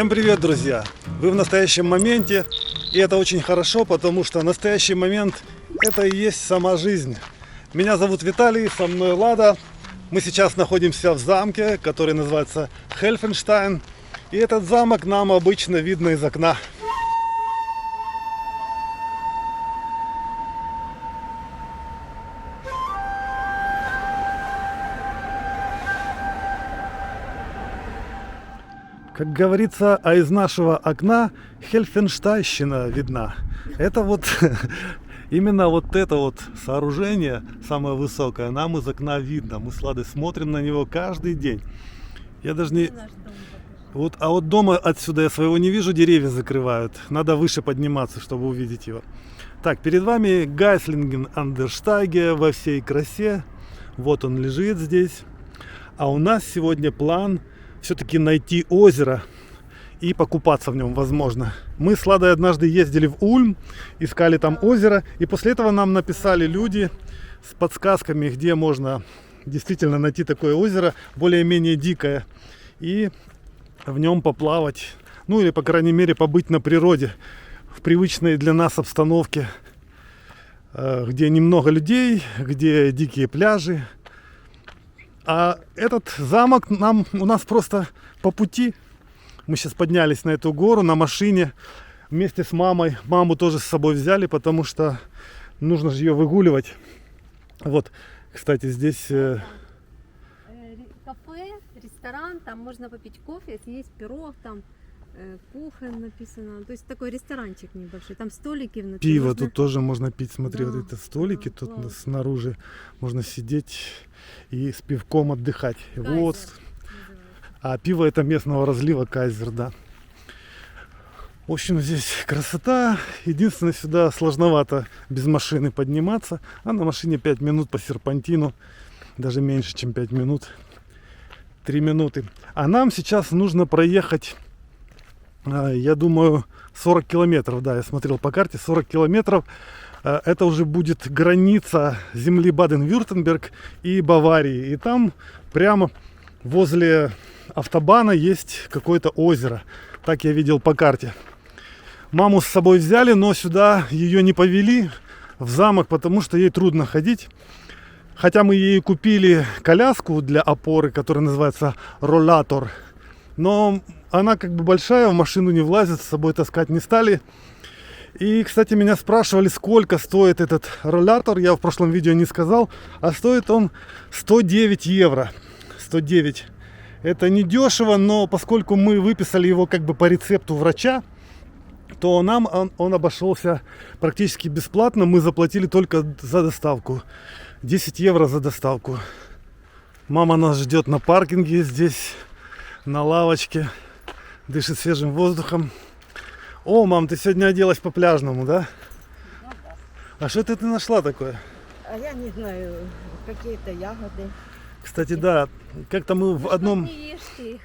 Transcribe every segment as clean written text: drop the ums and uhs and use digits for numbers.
Всем привет, друзья! Вы в настоящем моменте, и это очень хорошо, потому что настоящий момент — это и есть сама жизнь. Меня зовут Виталий, со мной Лада. Мы сейчас находимся в замке, который называется Хельфенштайн, и этот замок нам обычно видно из окна. Как говорится, а из нашего окна Хельфенштайнщина видна. Это вот именно вот это вот сооружение, самое высокое, нам из окна видно. Мы с Ладой смотрим на него каждый день. Я даже не... Вот, а вот дома отсюда я своего не вижу, деревья закрывают. Надо выше подниматься, чтобы увидеть его. Так, перед вами Гайслинген ан дер Штайге во всей красе. Вот он лежит здесь. А у нас сегодня план все-таки найти озеро и покупаться в нем, возможно. Мы с Ладой однажды ездили в Ульм, искали там озеро, и после этого нам написали люди с подсказками, где можно действительно найти такое озеро, более-менее дикое, и в нем поплавать, ну или, по крайней мере, побыть на природе, в привычной для нас обстановке, где немного людей, где дикие пляжи. А этот замок у нас просто по пути. Мы сейчас поднялись на эту гору на машине вместе с мамой. Маму тоже с собой взяли, потому что нужно же ее выгуливать. Вот, кстати, здесь... Кафе, ресторан, там можно попить кофе, съесть пирог, там кухонь написано. То есть такой ресторанчик небольшой, там столики внутри. Пиво можно... тут тоже можно пить, смотри, Да, вот это столики, да, тут класс. снаружи можно сидеть и с пивком отдыхать. Кайзер Вот. называется. А пиво это местного разлива, Кайзер, да. В общем, здесь красота. Единственное, сюда сложновато без машины подниматься. А на машине 5 минут по серпантину. Даже меньше, чем 5 минут. 3 минуты. А нам сейчас нужно проехать, я думаю, 40 километров. Да, я смотрел по карте, 40 километров. Это уже будет граница земли Баден-Вюртемберг и Баварии. И там прямо возле автобана есть какое-то озеро. Так я видел по карте. Маму с собой взяли, но сюда ее не повели в замок, потому что ей трудно ходить. Хотя мы ей купили коляску для опоры, которая называется роллатор. Но она как бы большая, в машину не влазит, с собой таскать не стали. И, кстати, меня спрашивали, сколько стоит этот роллатор. Я в прошлом видео не сказал. А стоит он 109 евро. 109. Это не дешево, но поскольку мы выписали его как бы по рецепту врача, то нам он обошелся практически бесплатно. Мы заплатили только за доставку. 10 евро за доставку. Мама нас ждет на паркинге здесь, на лавочке. Дышит свежим воздухом. О, мам, ты сегодня оделась по-пляжному, да? Ну да. А что ты нашла такое? А я не знаю, какие-то ягоды. Кстати, да, как-то мы в одном... Не ешьте их.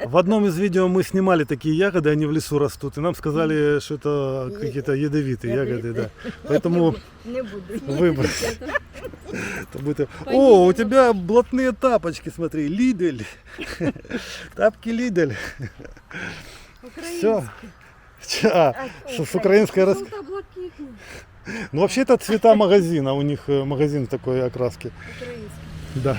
В одном из видео мы снимали такие ягоды, они в лесу растут, и нам сказали, что это какие-то ядовитые ягоды, да. Поэтому Не буду. выбрось. Это будет... О, у тебя блатные тапочки, смотри, Лидель. Тапки Лидель. Все. С украинской рас... Желтоблакитный. Ну, вообще это цвета магазина, у них магазин такой окраски. Украинский. Да.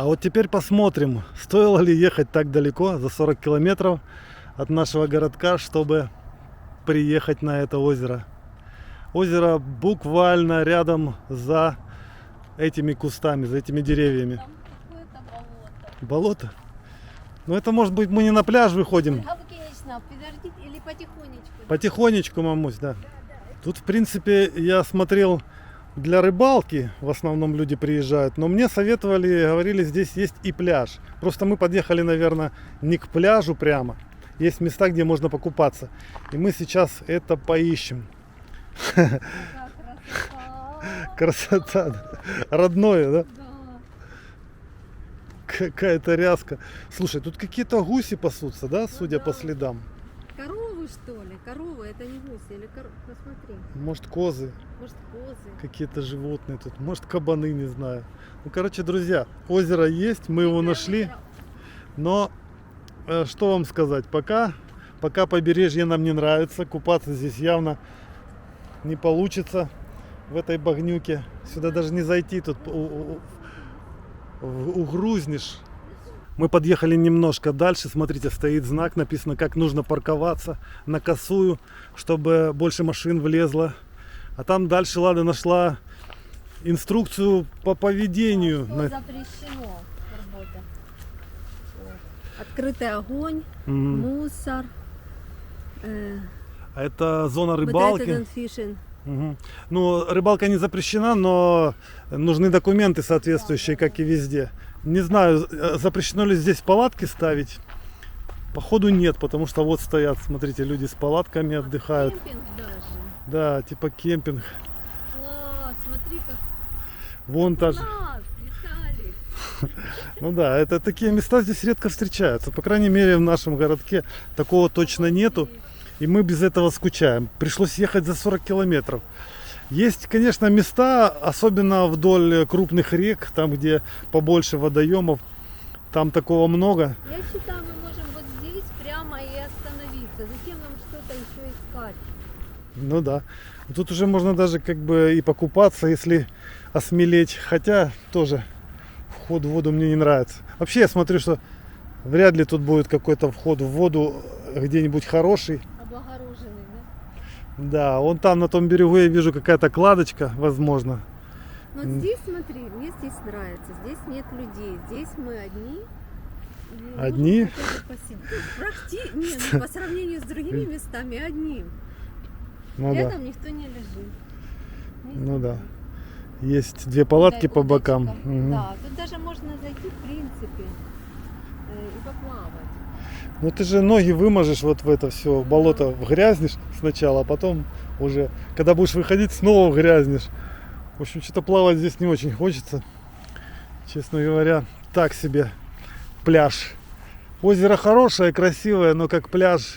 А вот теперь посмотрим, стоило ли ехать так далеко, за 40 километров от нашего городка, чтобы приехать на это озеро. Озеро буквально рядом за этими кустами, за этими деревьями. Там какое-то болото. Болото? Ну это может быть мы не на пляж выходим. Гавкинично, подождите, или потихонечку. Потихонечку, мамусь, да. Тут, в принципе, я смотрел, для рыбалки в основном люди приезжают, но мне советовали, говорили, здесь есть и пляж. Просто мы подъехали, наверное, не к пляжу прямо. Есть места, где можно покупаться. И мы сейчас это поищем. Какая красота. Красота, да. Родное, да? Да. Какая-то ряска. Слушай, тут какие-то гуси пасутся, да, судя по следам? Коровы, что ли? Коровы, это не гуси. Или посмотри. Может, козы, Может, козы. какие-то животные тут. Может, кабаны, не знаю. Ну, короче, друзья, озеро есть, мы его нашли. Но, что вам сказать, пока побережье нам не нравится. Купаться здесь явно не получится в этой багнюке. Сюда даже не зайти, тут угрузнешь. Мы подъехали немножко дальше. Смотрите, стоит знак, написано, как нужно парковаться на косую, чтобы больше машин влезло. А там дальше Лада нашла инструкцию по поведению. Что запрещено работа. Вот. Открытый огонь, мусор. А это зона Вот рыбалки. это fishing. Мгм. Ну, рыбалка не запрещена, но нужны документы соответствующие, как и везде. Не знаю, запрещено ли здесь палатки ставить. Походу нет, потому что вот стоят, смотрите, люди с палатками отдыхают. Кемпинг даже. Да, типа кемпинг. Класс, смотри, как Вон та же. класс, Виталий. Ну да, это такие места здесь редко встречаются. По крайней мере, в нашем городке такого точно нету. И мы без этого скучаем. Пришлось ехать за 40 километров. Есть, конечно, места, особенно вдоль крупных рек, там, где побольше водоемов. Там такого много. Я считаю, мы можем вот здесь прямо и остановиться. Зачем нам что-то еще искать? Ну да. Тут уже можно даже как бы и покупаться, если осмелеть. Хотя тоже вход в воду мне не нравится. Вообще я смотрю, что вряд ли тут будет какой-то вход в воду где-нибудь хороший. Облагороженный, да? Да, вон там на том берегу я вижу какая-то кладочка, возможно. Но здесь, смотри, мне здесь нравится. Здесь нет людей. Здесь мы одни. И Одни? можем хотя бы посидеть. Не, ну по сравнению с другими местами одни. Ну да, Рядом никто не лежит. ну да. Есть две палатки по бокам. Удочка. Мгм. Да, тут даже можно зайти, в принципе, и поплавать. Ну ты же ноги выможешь вот в это все болото, вгрязнешь сначала, а потом уже, когда будешь выходить, снова вгрязнешь. В общем, что-то плавать здесь не очень хочется. Честно говоря, так себе пляж. Озеро хорошее, красивое, но как пляж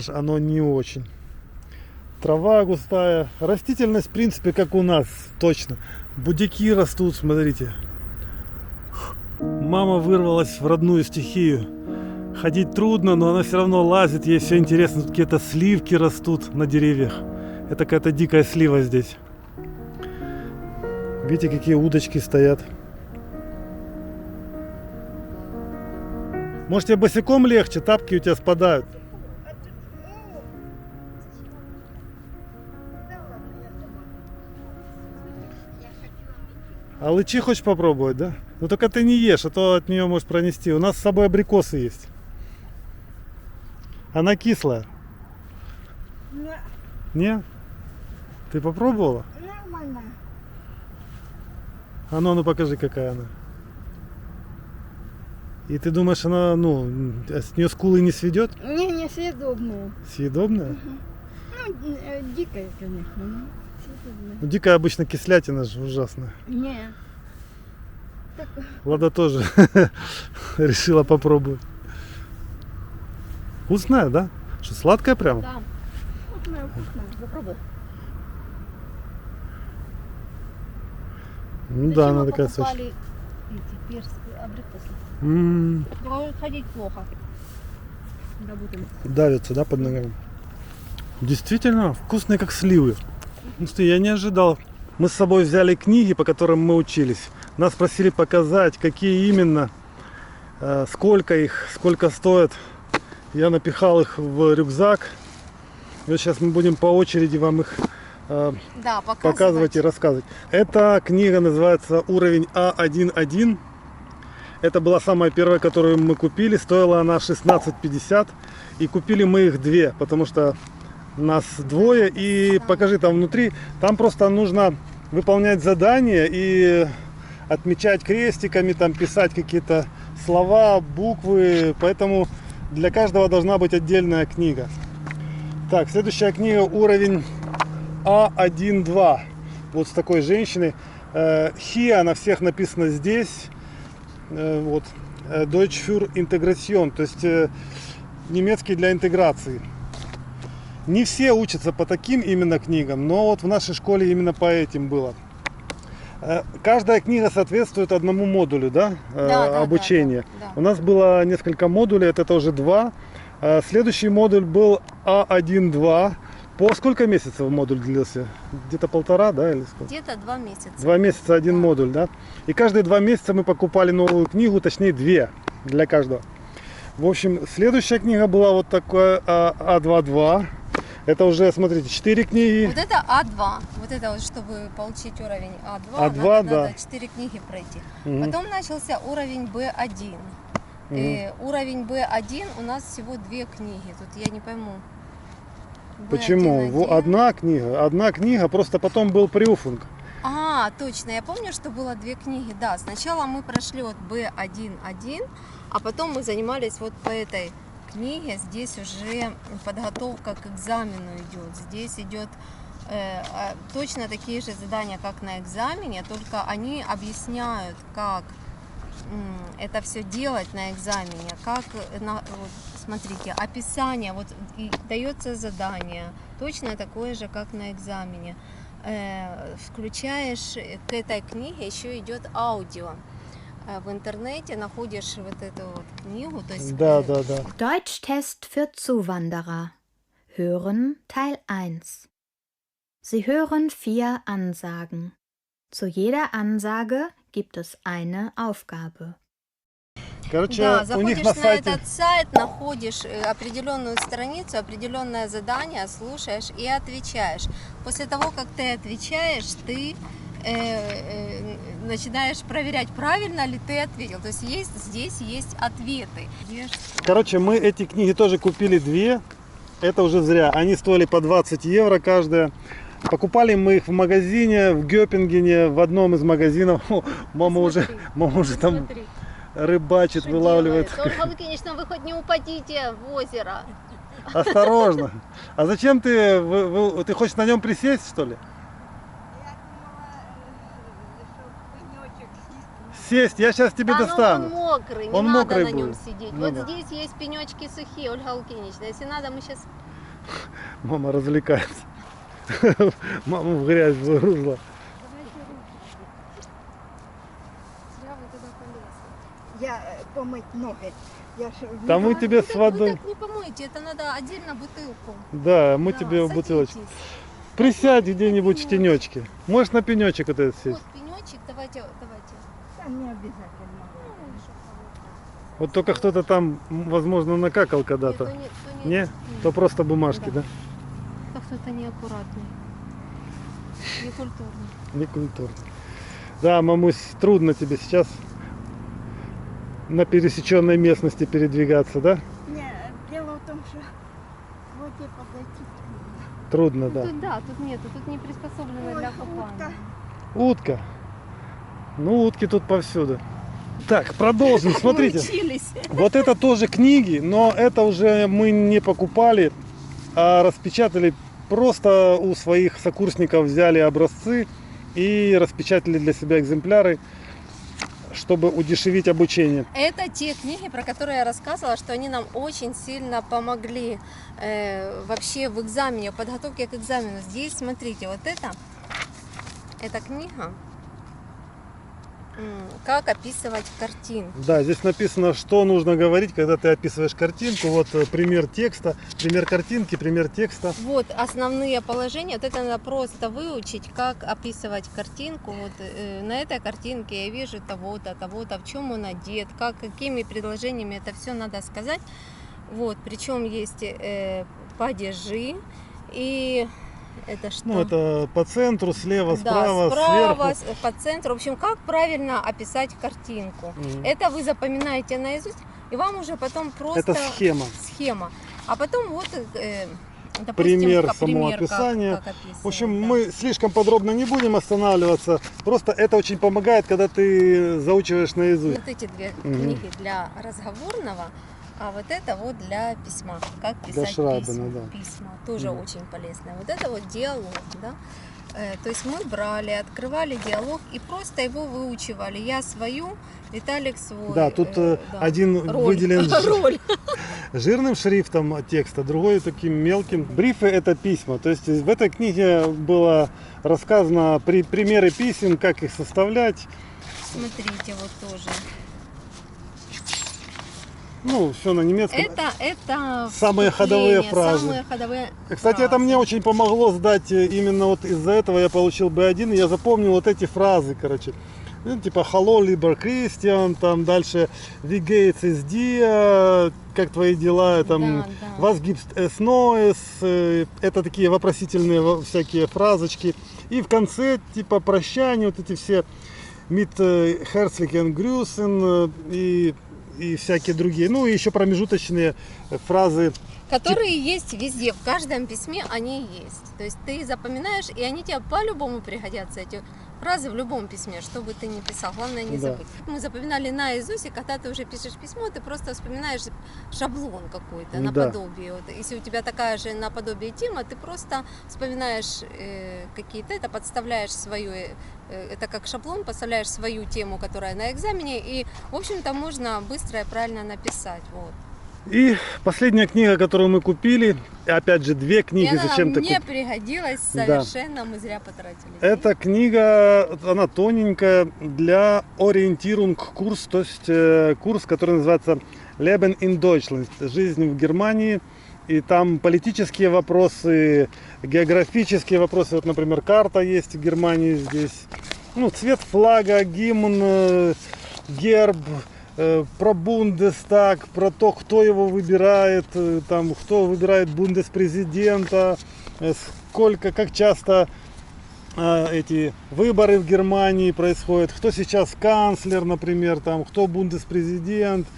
оно не очень. Трава густая, растительность, в принципе, как у нас, точно. Будики растут, смотрите. Мама вырвалась в родную стихию. Ходить трудно, но она все равно лазит, ей все интересно. Тут какие-то сливки растут на деревьях. Это какая-то дикая слива здесь. Видите, какие удочки стоят. Может, тебе босиком легче, тапки у тебя спадают. А лычи хочешь попробовать, да? Ну только ты не ешь, а то от нее можешь пронести. У нас с собой абрикосы есть. Она кислая. Не? Ты попробовала? Нормально. А ну покажи, какая она. И ты думаешь, она, с нее скулы не сведет? Не съедобные. Съедобная? Ну, дикая, конечно, но съедобная. Ну, дикая обычно кислятина же ужасная. Не. Так, Лада тоже решила попробовать. Вкусная, да? Что, сладкая прямо? Да. вкусная, вкусная. Попробуй. Ну да, она Зачем мы такая покупали сочная. эти персики, абрикосы? М, Ходить плохо. Да, будем. Давится, да, под ногами? Действительно, вкусные, как сливы. Ну, что, я не ожидал Мы с собой взяли книги, по которым мы учились. Нас просили показать, какие именно, сколько их, сколько стоят. Я напихал их в рюкзак. И вот сейчас мы будем по очереди вам их Да, показывать и рассказывать. Эта книга называется «Уровень А1.1». Это была самая первая, которую мы купили. Стоила она 16,50. И купили мы их две, потому что нас двое. И покажи там внутри. Там просто нужно выполнять задания и отмечать крестиками, там писать какие-то слова, буквы. Поэтому для каждого должна быть отдельная книга. Так, следующая книга «Уровень А1.2». Вот с такой женщиной. Hier на всех написано здесь. Вот. Deutsch für Integration. То есть немецкий для интеграции. Не все учатся по таким именно книгам, но вот в нашей школе именно по этим было. Каждая книга соответствует одному модулю, да, обучения. Да. У нас было несколько модулей, это уже 2. Следующий модуль был А1.2. По сколько месяцев модуль длился? Где-то 1,5, да, или сколько? Где-то 2 месяца. 2 месяца один модуль, да? И каждые 2 месяца мы покупали новую книгу, точнее 2 для каждого. В общем, следующая книга была вот такая А2.2. Это уже, смотрите, 4 книги. Вот это А2. Вот это вот, чтобы получить уровень А2, А2, надо 4 книги пройти. Мгм. Потом начался уровень Б1. Уровень Б1 у нас всего 2 книги. Тут я не пойму. Почему? B1.1. Одна книга, просто потом был прюфунг. А, точно, я помню, что было 2 книги. Да, сначала мы прошли вот B1.1, а потом мы занимались вот по этой книге. Здесь уже подготовка к экзамену идет. Здесь идет точно такие же задания, как на экзамене, только они объясняют, как это все делать на экзамене, как, вот, смотрите, описание, вот и дается задание, точно такое же, как на экзамене. Включаешь к этой книге, еще идет аудио. В интернете находишь вот эту вот книгу, то есть... Да. Deutschtest für Zuwanderer. Hören Teil 1. Sie hören 4 Ansagen. Zu jeder Ansage gibt es eine Aufgabe. Короче, Да, у них заходишь на на сайте... этот сайт, находишь определенную страницу, определенное задание, слушаешь и отвечаешь. После того, как ты отвечаешь, ты начинаешь проверять, правильно ли ты ответил. То есть здесь есть ответы. Короче, мы эти книги тоже купили 2. Это уже зря. Они стоили по 20 евро каждая. Покупали мы их в магазине, в Гёпингене, в одном из магазинов. Мама уже там рыбачит, вылавливает. Ольга Лукинична, вы хоть не упадите в озеро. Осторожно. А зачем ты хочешь на нем присесть, что ли? Сесть, я сейчас тебе достану. Он мокрый, не Он надо мокрый на нем будет. сидеть. Ну Вот да. здесь есть пенечки сухие, Ольга Лукинична. Если надо, мы сейчас... Мама развлекается. Маму в грязь загрузла. Я помыть ноги. Я ж Да мы тебе с Вы водой... так не помойте, это надо отдельно бутылку. Да, мы Да, тебе в бутылочку. садитесь. Присядь где-нибудь в тенечке. Можешь на пенечек вот этот сесть. Вот пенечек, давайте. Там не обязательно. Вот только кто-то там, возможно, накакал когда-то. Нет, то Не? То просто бумажки, да? То кто-то неаккуратный, некультурный. Некультурно. Да, мамусь, трудно тебе сейчас на пересеченной местности передвигаться, да? Не, дело в том, что вот и подойти Трудно, да. Тут нету, тут не приспособлено трудно. для Ой, купания. Утка. Ну, утки тут повсюду. Так, продолжим. Смотрите. Учились. Вот это тоже книги, но это уже мы не покупали, а распечатали. Просто у своих сокурсников взяли образцы и распечатали для себя экземпляры, чтобы удешевить обучение. Это те книги, про которые я рассказывала, что они нам очень сильно помогли вообще в экзамене, в подготовке к экзамену. Здесь, смотрите, вот эта книга, как описывать картинку. Да, здесь написано, что нужно говорить, когда ты описываешь картинку. Вот пример текста, пример картинки, пример текста. Вот основные положения. Вот это надо просто выучить, как описывать картинку. Вот на этой картинке я вижу того-то, того-то, в чем он одет, какими предложениями это все надо сказать. Вот, причем есть падежи и это что? Ну, это по центру, слева, Да, справа, справа, сверху. по центру. В общем, как правильно описать картинку. Это вы запоминаете наизусть, и вам уже потом просто... Это схема. Схема. А потом вот, допустим, Пример самого пример, описания. как описывать, В общем, да. мы слишком подробно не будем останавливаться. Просто это очень помогает, когда ты заучиваешь наизусть. Вот эти две книги для разговорного, а вот это вот для письма. Как писать Шрайбена, да. письма. Тоже очень полезно. Вот это вот диалог, да. То есть мы брали, открывали диалог и просто его выучивали. Я свою, Виталик свой. Да, тут один роль. выделен Роль. жирным шрифтом текста, другой таким мелким. Брифы — это письма. То есть в этой книге было рассказано примеры писем, как их составлять. Смотрите, вот тоже. Ну, все на немецком. Это Самые ходовые вступление, фразы. Самые ходовые Кстати, это фразы. мне очень помогло сдать. Именно вот из-за этого я получил B1, и я запомнил вот эти фразы, короче. Ну, типа «Hallo, lieber Christian», там дальше «Wie geht's es dir», «Как твои дела», там Да, да. «Was gibt's es Neues», это такие вопросительные всякие фразочки. И в конце, типа, прощания, вот эти все «Mit herzlichen Grüßen» и всякие другие. Ну, и еще промежуточные фразы. Которые есть везде, в каждом письме они есть. То есть ты запоминаешь, и они тебе по-любому пригодятся, эти фразы в любом письме, что бы ты ни писал. Главное не Да. забыть. Мы запоминали наизусть, и когда ты уже пишешь письмо, ты просто вспоминаешь шаблон какой-то, Да. наподобие. Вот, если у тебя такая же наподобие тема, ты просто вспоминаешь какие-то, это подставляешь свою, это как шаблон, подставляешь свою тему, которая на экзамене, и, в общем-то, можно быстро и правильно написать. Вот. И последняя книга, которую мы купили, и опять же две И книги она нам зачем-то не купили. пригодилась Да. совершенно, мы зря потратили. Эта книга, она тоненькая, для ориентирунг курс, то есть курс, который называется Leben in Deutschland, жизнь в Германии. И там политические вопросы, географические вопросы. Вот, например, карта есть в Германии здесь. Ну, цвет флага, гимн, герб, про Бундестаг, про то, кто его выбирает, там, кто выбирает бундеспрезидента, сколько, как часто эти выборы в Германии происходят, кто сейчас канцлер, например, там, кто бундеспрезидент,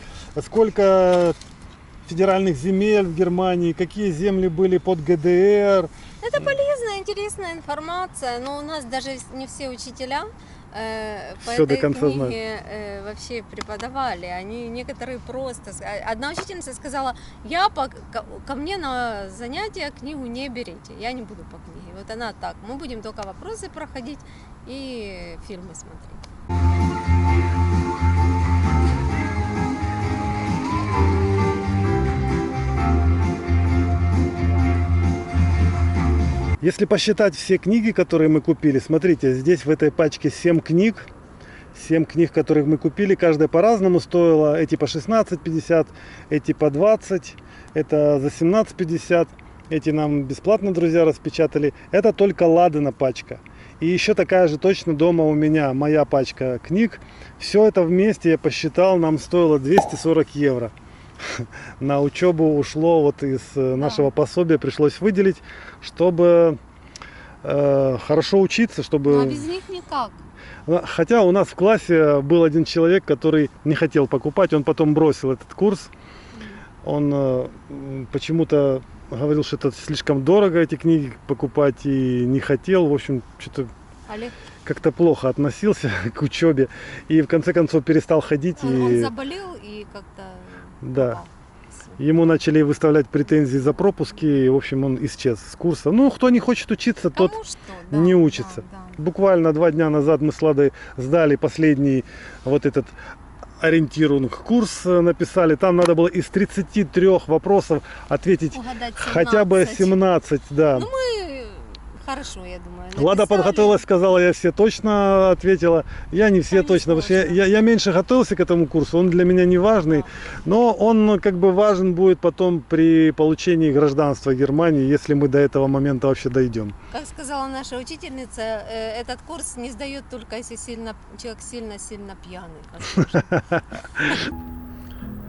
сколько федеральных земель в Германии, какие земли были под ГДР. Это полезная, интересная информация, но у нас даже не все учителя по Всё до этой конца книге вообще преподавали. Они некоторые просто... Одна учительница сказала, ко мне на занятия книгу не берите, я не буду по книге. Вот она так, мы будем только вопросы проходить и фильмы смотреть. Если посчитать все книги, которые мы купили, смотрите, здесь в этой пачке 7 книг. 7 книг, которых мы купили, каждая по-разному стоила. Эти по 16,50, эти по 20, это за 17,50. Эти нам бесплатно друзья распечатали. Это только Ладена пачка. И еще такая же точно дома у меня, моя пачка книг. Все это вместе, я посчитал, нам стоило 240 евро. На учебу ушло вот из нашего пособия, пришлось выделить, чтобы хорошо учиться, чтобы... Ну а без них никак. Хотя у нас в классе был один человек, который не хотел покупать, он потом бросил этот курс. Он почему-то говорил, что это слишком дорого эти книги покупать, и не хотел. В общем, что-то Олег, как-то плохо относился к учебе. И в конце концов перестал ходить. он заболел и как-то... Да. попал. Ему начали выставлять претензии за пропуски, и, в общем, он исчез с курса. Ну, кто не хочет учиться, тот Кому что, да, не учится. да. Буквально 2 дня назад мы с Ладой сдали последний вот этот ориентирунг курс, написали. Там надо было из 33 вопросов ответить Угадать хотя бы 17, да. Ну, мы хорошо, я думаю. Лада написали. подготовилась, сказала, я все точно ответила. Я не все Там не точно, потому что я меньше готовился к этому курсу. Он для меня не важный, но он как бы важен будет потом при получении гражданства Германии, если мы до этого момента вообще дойдем. Как сказала наша учительница, этот курс не сдает только если человек сильно-сильно пьяный. возможно.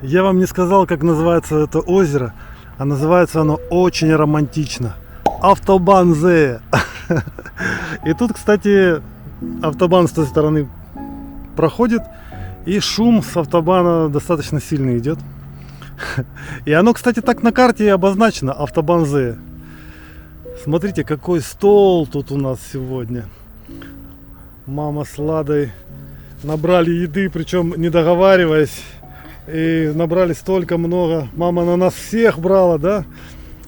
Я вам не сказал, как называется это озеро, а называется оно очень романтично. Автобан-Зее. И тут, кстати, автобан с той стороны проходит, и шум с автобана достаточно сильный идет. И оно, кстати, так на карте и обозначено, Автобан-Зее. Смотрите, какой стол тут у нас сегодня. Мама с Ладой набрали еды, причем не договариваясь. И набрали столько много. Мама на нас всех брала, да?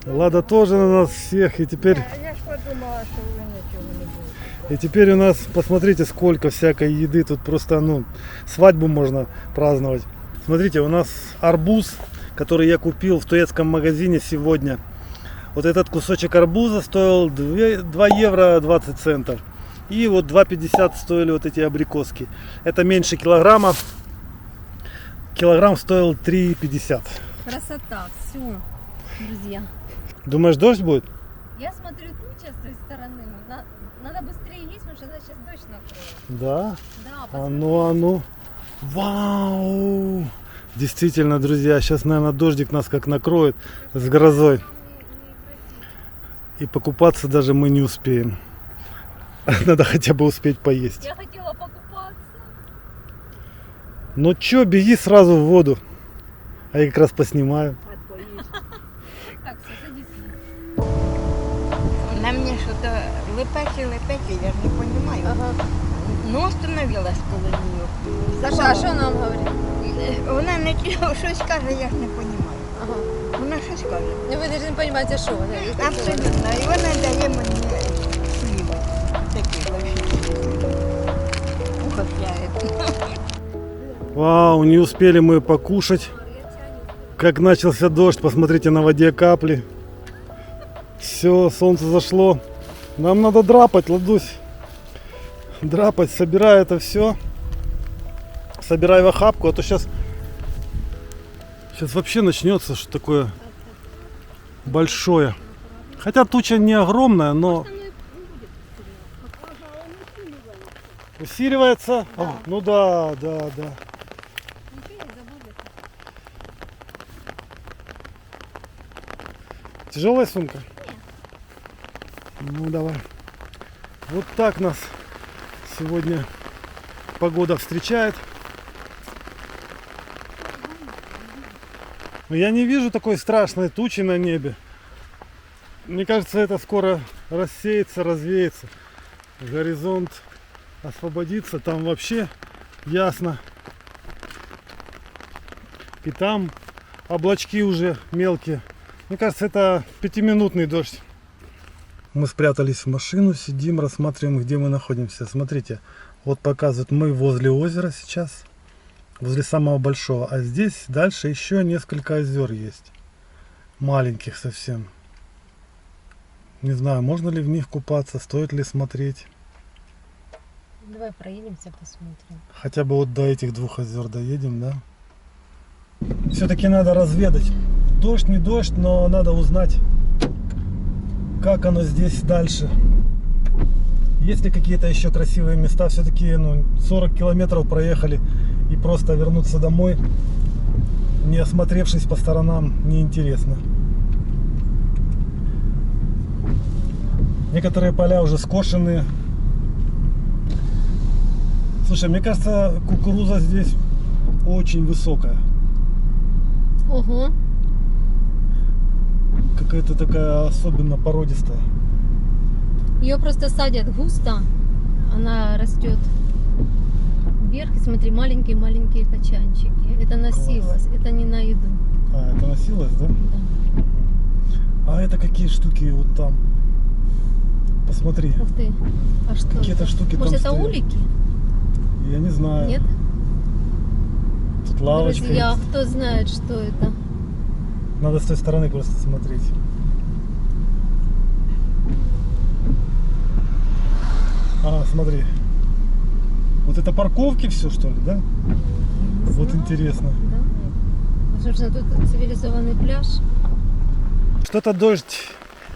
Лада тоже на нас всех. И теперь... Я ж подумала, що ви нічого не будете. И теперь у нас, посмотрите, сколько всякой еды. Тут просто, ну, свадьбу можно праздновать. Смотрите, у нас арбуз, который я купил в турецком магазине сегодня. Вот этот кусочек арбуза стоил 2 евро 20 центов. И вот 2,50 стоили вот эти абрикоски. Это меньше килограмма. Килограмм стоил 3,50. Красота, все, друзья. Думаешь, дождь будет? Я смотрю туча с той стороны. Надо быстрее есть, потому что она сейчас дождь накроет. Да. Да, А ну. Вау! Действительно, друзья, сейчас, наверное, дождик нас как накроет с грозой. И покупаться даже мы не успеем. Надо хотя бы успеть поесть. я хотела покупаться. Ну чё, беги сразу в воду. А я как раз поснимаю. Так, все, садись. Она мне что-то лепечет, я ж не понимаю. Ага. Ну, остановилась коло нее. Саша, а що нам говорить? Вона не щось каже, я ж не понимаю. Ага. Вона щось каже. Ну ви навіть не розумієте, що вона. Абсолютно. І вона дає мені хліба. Такий большой. Угощає. Вау, не успели мы покушать. Как начался дождь, посмотрите, на воде капли. Все, солнце зашло. Нам надо драпать, Ладусь. Драпать, собирай это все. Собирай в охапку, а то сейчас вообще начнется что такое большое. Хотя туча не огромная, но усиливается. О, ну да. Тяжелая сумка? Ну давай. Вот так нас сегодня погода встречает. Но я не вижу такой страшной тучи на небе. Мне кажется, это скоро рассеется, развеется. Горизонт освободится. Там вообще ясно. И там облачки уже мелкие. Мне кажется, это 5-минутный дождь. Мы спрятались в машину, сидим, рассматриваем, где мы находимся. Смотрите, вот показывают, мы возле озера сейчас, возле самого большого. А здесь дальше еще несколько озер есть, маленьких совсем. Не знаю, можно ли в них купаться, стоит ли смотреть. Давай проедемся, посмотрим. Хотя бы вот до этих 2 озер доедем, да? Все-таки надо разведать. Дождь, не дождь, но надо узнать, как оно здесь дальше. Есть ли какие-то еще красивые места? Все-таки 40 километров проехали, и просто вернуться домой, не осмотревшись по сторонам, неинтересно. Некоторые поля уже скошены. Слушай, мне кажется, кукуруза здесь очень высокая. Ого. Какая-то такая особенно породистая. Ее просто садят густо, она растет вверх, и смотри, маленькие-маленькие качанчики. Это носилось, это не на еду. А, это носилось, да? Да. А это какие штуки вот там? Посмотри. Ух ты, а что Какие-то это? штуки Может, там это стоят. улики? Я не знаю. Нет? Тут лавочка Друзья, есть. кто знает, что это? Надо с той стороны просто смотреть. А, смотри. Вот это парковки все, что ли, да? Вот интересно. Да. Собственно, тут цивилизованный пляж. Что-то дождь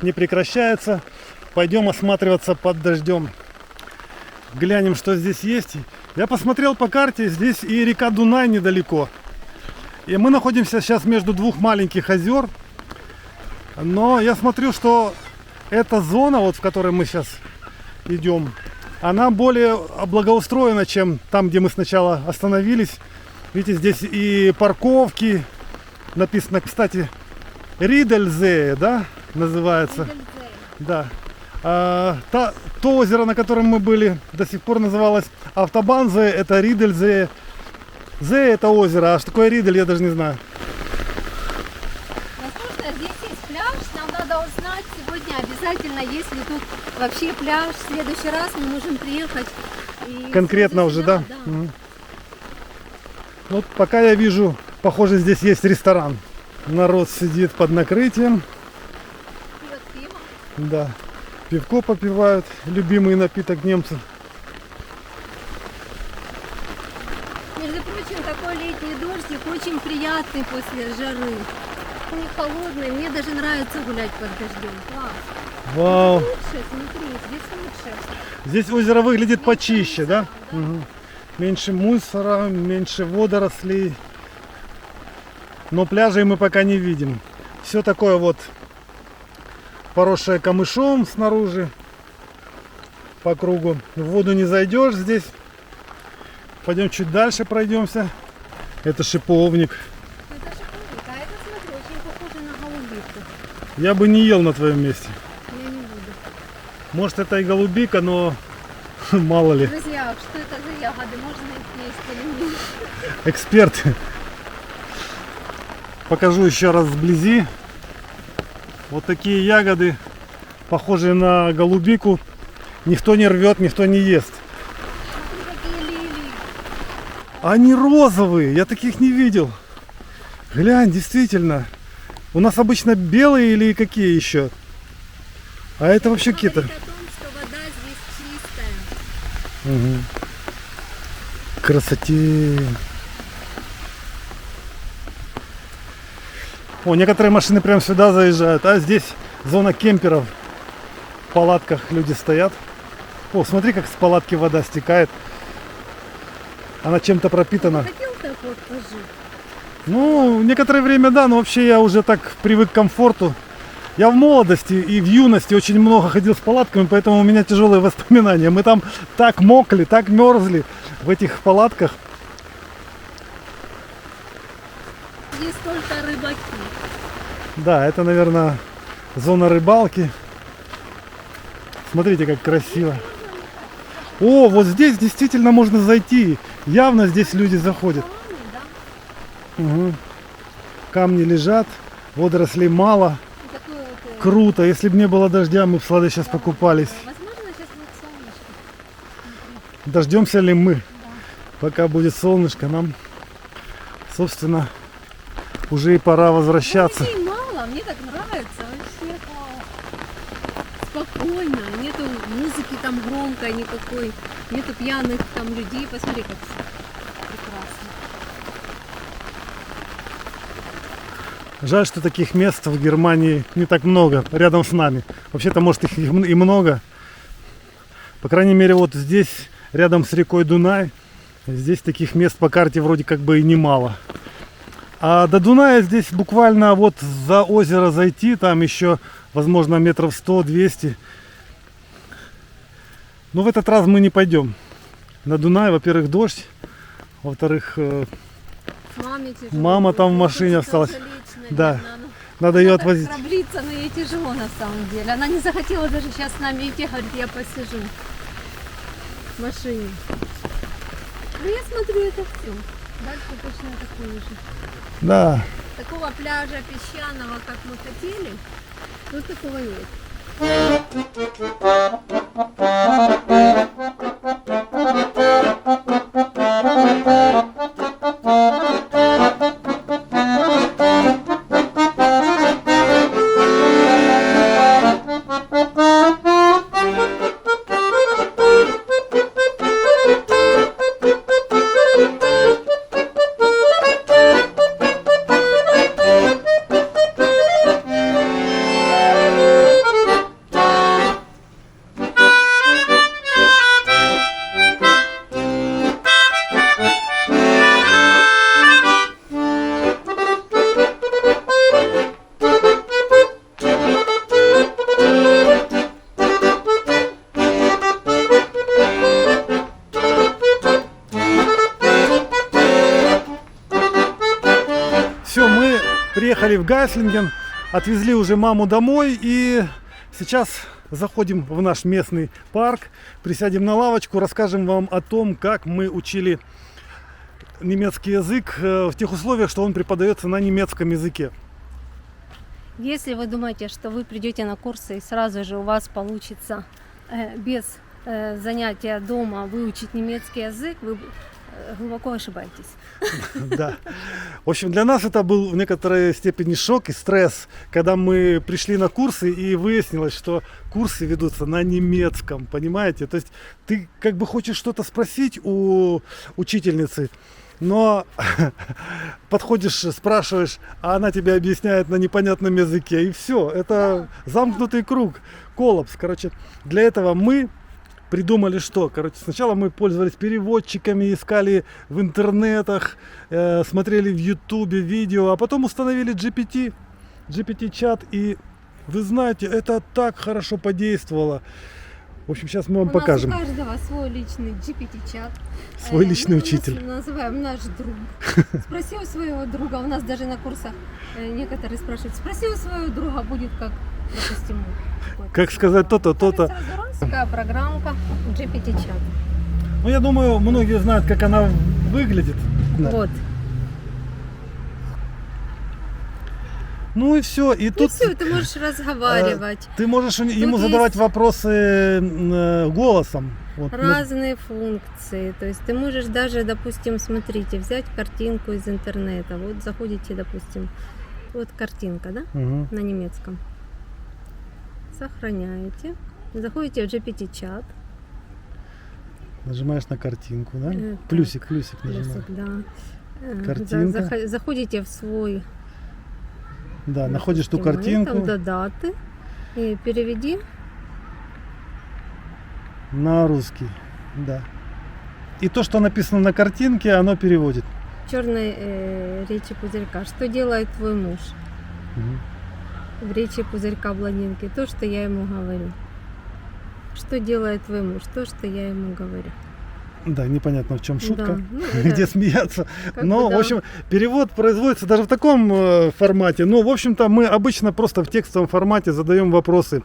не прекращается. Пойдем осматриваться под дождем. Глянем, что здесь есть. Я посмотрел по карте, здесь и река Дунай недалеко. И мы находимся сейчас между двух маленьких озер. Но я смотрю, что эта зона, вот в которой мы сейчас идем, она более благоустроена, чем там, где мы сначала остановились. Видите, здесь и парковки. Написано, кстати, Ридельзее, да, называется. Да. То озеро, на котором мы были, до сих пор называлось Автобанзе, это Ридельзее. Зе это озеро, а что такое Ридель, я даже не знаю. Возможно, здесь есть пляж, нам надо узнать сегодня обязательно, если тут вообще пляж. В следующий раз мы можем приехать. И Конкретно уже, да? Мгм. Вот пока я вижу, похоже, здесь есть ресторан. Народ сидит под накрытием. Пьет пиво. Да. Пивко попивают, любимый напиток немцев. Между прочим, такой летний дождик очень приятный после жары. Он не холодный, мне даже нравится гулять под дождем. Класс. Вау. Лучше, смотри, здесь лучше. Здесь озеро выглядит Меньше почище, да? мусора, да. Мгм. Меньше мусора, меньше водорослей. Но пляжей мы пока не видим. Все такое вот поросшее камышом снаружи. По кругу. В воду не зайдешь здесь. Пойдем чуть дальше пройдемся. Это шиповник. Это шиповник, а это, смотри, очень похоже на голубику. Я бы не ел на твоем месте. Я не буду. Может, это и голубика, но мало ли. Друзья, что это за ягоды? Можно их есть или нет? Эксперты. Покажу еще раз вблизи. Вот такие ягоды, похожие на голубику. Никто не рвет, никто не ест. Смотри, какие лилии. Они розовые, я таких не видел. Глянь, действительно. У нас обычно белые или какие еще? А это вообще какие-то. Говорит о том, что вода здесь чистая. Угу. Красоте. О, некоторые машины прям сюда заезжают. А здесь зона кемперов. В палатках люди стоят. О, смотри, как с палатки вода стекает. Она чем-то пропитана. Хотел так вот пожить? Ну, некоторое время да, но вообще я уже так привык к комфорту. Я в молодости и в юности очень много ходил с палатками, поэтому у меня тяжелые воспоминания. Мы там так мокли, так мерзли в этих палатках. Здесь только рыбаки. Да, это, наверное, зона рыбалки. Смотрите, как красиво. О, вот здесь действительно можно зайти. Явно здесь люди заходят. Камни, да? Угу. Камни лежат, водорослей мало. И такой вот, Круто. Если бы не было дождя, мы бы с Владой сейчас покупались. возможно, сейчас будет солнышко. Дождемся ли мы? Пока будет солнышко, нам, собственно, уже и пора возвращаться. Людей мало, мне так нравится. Вообще спокойно. Нету музыки там громкой никакой. Нету пьяных там людей. Посмотри, как прекрасно. Жаль, что таких мест в Германии не так много рядом с нами. Вообще-то, может, их и много. По крайней мере, вот здесь, рядом с рекой Дунай, здесь таких мест по карте вроде как бы и немало. А до Дуная здесь буквально вот за озеро зайти, там еще, возможно, метров 100-200. Но в этот раз мы не пойдем. На Дунай, во-первых, дождь, во-вторых, Маме тяжело. Мама там в машине Хочется осталась. уже лечь, Да. наверное. надо ее Она так отвозить. Проблиться, но ей тяжело на самом деле. Она не захотела даже сейчас с нами идти, говорит, я посижу в машине. Ну я смотрю, это все. Дальше точно такое же. Да. Такого пляжа песчаного, как мы хотели, тут такого нет. Приехали в Гайслинген, отвезли уже маму домой и сейчас заходим в наш местный парк, присядем на лавочку, расскажем вам о том, как мы учили немецкий язык в тех условиях, что он преподается на немецком языке. Если вы думаете, что вы придете на курсы и сразу же у вас получится без занятия дома выучить немецкий язык, вы глубоко ошибаетесь. Да. В общем, для нас это был в некоторой степени шок и стресс, когда мы пришли на курсы и выяснилось, что курсы ведутся на немецком, понимаете? То есть ты как бы хочешь что-то спросить у учительницы, но подходишь, спрашиваешь, а она тебе объясняет на непонятном языке, и все. Это замкнутый круг, коллапс. Короче, для этого мы придумали что? Короче, сначала мы пользовались переводчиками, искали в интернетах, смотрели в ютубе видео, а потом установили GPT-чат, и вы знаете, это так хорошо подействовало. В общем, сейчас мы вам покажем. У нас у каждого свой личный GPT-чат. Свой личный Мы учитель. называем наш друг. Спроси у своего друга, у нас даже на курсах некоторые спрашивают, спроси у своего друга, будет как, допустим, Как сказать то-то, то-то. сразу раз, такая программка GPT-чат. Ну, я думаю, многие знают, как она выглядит. Да. Вот. Ну и все. И И тут все, ты можешь разговаривать. ты можешь ему Тут задавать есть вопросы голосом. Вот, ну, Разные функции. То есть ты можешь даже, допустим, смотрите, взять картинку из интернета. Вот заходите, допустим, вот картинка, да, мгм. на немецком. Сохраняете. Заходите в GPT-чат. Нажимаешь на картинку, да? Так, Плюсик нажимаешь. плюсик, да. Картинка. Заходите в свой, Да, находишь ту допустим, картинку там до даты и переведи. на русский. Да. И то, что написано на картинке, оно переводит. Черной речи пузырька. Что делает твой муж? Мгм. В речи пузырька блондинки. То, что я ему говорю. Что делает твой муж? То, что я ему говорю. Да, непонятно, в чем шутка. Да, ну, Где это смеяться. как Но, бы, да. в общем, перевод производится даже в таком формате. Но, в общем-то, мы обычно просто в текстовом формате задаем вопросы.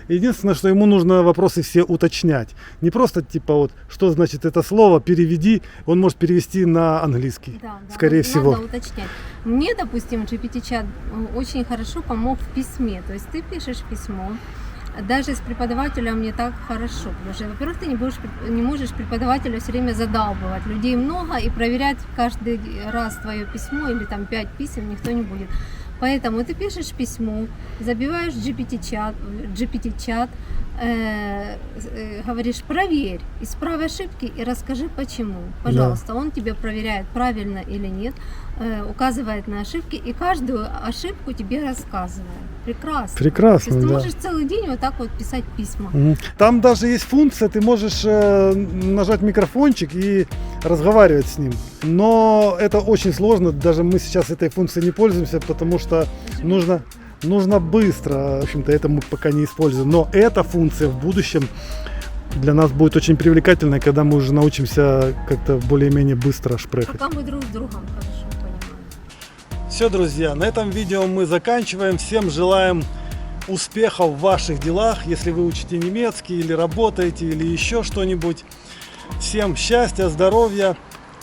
Единственное, что ему нужно вопросы все уточнять. Не просто типа вот, что значит это слово, переведи. Он может перевести на английский. Да, да, скорее надо всего. уточнять. Мне, допустим, GPT-чат очень хорошо помог в письме. То есть ты пишешь письмо, даже с преподавателем не так хорошо. Потому что, во-первых, ты не можешь преподавателя все время задалбывать. Людей много, и проверять каждый раз твое письмо или там 5 писем никто не будет. Поэтому ты пишешь письмо, забиваешь GPT-чат, говоришь, проверь, исправь ошибки и расскажи почему. Пожалуйста, он тебе проверяет, правильно или нет, указывает на ошибки и каждую ошибку тебе рассказывает. Прекрасно. То Прекрасно, есть ты да. можешь целый день вот так вот писать письма. Мгм. Там даже есть функция, ты можешь нажать микрофончик и разговаривать с ним. Но это очень сложно, даже мы сейчас этой функцией не пользуемся, потому что нужно быстро, в общем-то, это мы пока не используем. Но эта функция в будущем для нас будет очень привлекательной, когда мы уже научимся как-то более-менее быстро шпрехать. Пока мы друг с другом хорошо понимаем. Все, друзья, на этом видео мы заканчиваем. Всем желаем успехов в ваших делах, если вы учите немецкий или работаете, или еще что-нибудь. Всем счастья, здоровья.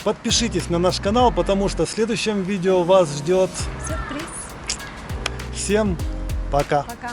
Подпишитесь на наш канал, потому что в следующем видео вас ждет. Сюрприз. Всем пока. Пока.